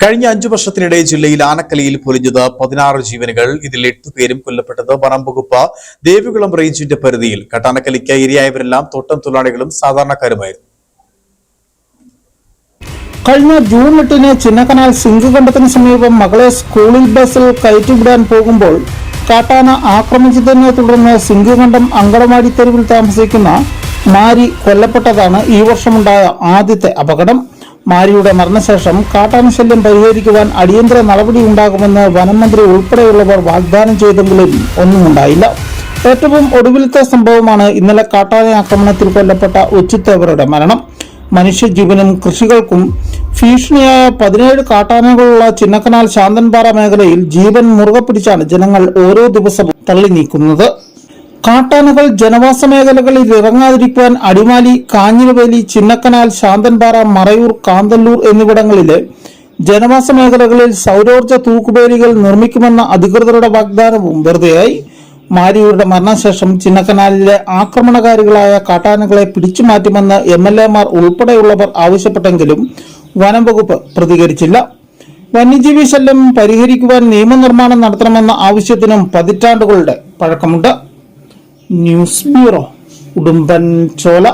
കഴിഞ്ഞ 5 വർഷത്തിനിടെ ജില്ലയിൽ ആനക്കലിയിൽ പൊലിഞ്ഞത് 16 ജീവനുകൾ. ഇതിൽ 8 പേരും കൊല്ലപ്പെട്ടത് വനം വകുപ്പ് ദേവികുളം റേഞ്ചിന്റെ പരിധിയിൽ. കാട്ടാനക്കലിക്ക് ഇരയായവരെല്ലാം തോട്ടം തൊഴിലാളികളും സാധാരണക്കാരുമായിരുന്നു. കഴിഞ്ഞ ജൂൺ 8-ന് ചിന്നക്കനാൽ സിങ്ക് കണ്ടത്തിന് സമീപം മകളെ സ്കൂളിൽ ബസ്സിൽ കയറ്റിവിടാൻ പോകുമ്പോൾ കാട്ടാന ആക്രമിച്ചതിനെ തുടർന്ന് സിങ്ക് കണ്ടം അങ്കണവാടി തെരുവിൽ താമസിക്കുന്ന മാരി കൊല്ലപ്പെട്ടതാണ് ഈ വർഷമുണ്ടായ ആദ്യത്തെ അപകടം. മാരിയുടെ മരണശേഷം കാട്ടാന ശല്യം പരിഹരിക്കുവാൻ അടിയന്തര നടപടി ഉണ്ടാകുമെന്ന് വനം മന്ത്രി ഉൾപ്പെടെയുള്ളവർ വാഗ്ദാനം ചെയ്തെങ്കിലും ഒന്നുമുണ്ടായില്ല. ഏറ്റവും ഒടുവിലത്തെ സംഭവമാണ് ഇന്നലെ കാട്ടാന ആക്രമണത്തിൽ കൊല്ലപ്പെട്ട ഒച്ചിത്തേവരുടെ മരണം. മനുഷ്യജീവനും കൃഷികൾക്കും ഭീഷണിയായ 17 കാട്ടാനകളുള്ള ചിന്നക്കനാൽ ശാന്തൻപാറ മേഖലയിൽ ജീവൻ മുറുകെ പിടിച്ചാണ് ജനങ്ങൾ ഓരോ ദിവസവും തള്ളി നീക്കുന്നത്. കാട്ടാനകൾ ജനവാസ മേഖലകളിൽ ഇറങ്ങാതിരിക്കുവാൻ അടിമാലി, കാഞ്ഞിരവേലി, ചിന്നക്കനാൽ, ശാന്തൻപാറ, മറയൂർ, കാന്തല്ലൂർ എന്നിവിടങ്ങളിലെ ജനവാസ മേഖലകളിൽ സൗരോർജ്ജ തൂക്കുവേലികൾ നിർമ്മിക്കുമെന്ന അധികൃതരുടെ വാഗ്ദാനവും വെറുതെയായി. മാരിയുടെ മരണശേഷം ചിന്നക്കനാലിലെ ആക്രമണകാരികളായ കാട്ടാനകളെ പിടിച്ചുമാറ്റുമെന്ന് MLA-മാർ ഉൾപ്പെടെയുള്ളവർ ആവശ്യപ്പെട്ടെങ്കിലും വനം വകുപ്പ് പ്രതികരിച്ചില്ല. വന്യജീവി ശല്യം പരിഹരിക്കുവാൻ നിയമനിർമ്മാണം നടത്തണമെന്ന ആവശ്യത്തിനും പതിറ്റാണ്ടുകളുടെ പഴക്കമുണ്ട്. News bureau, Udumbanchola.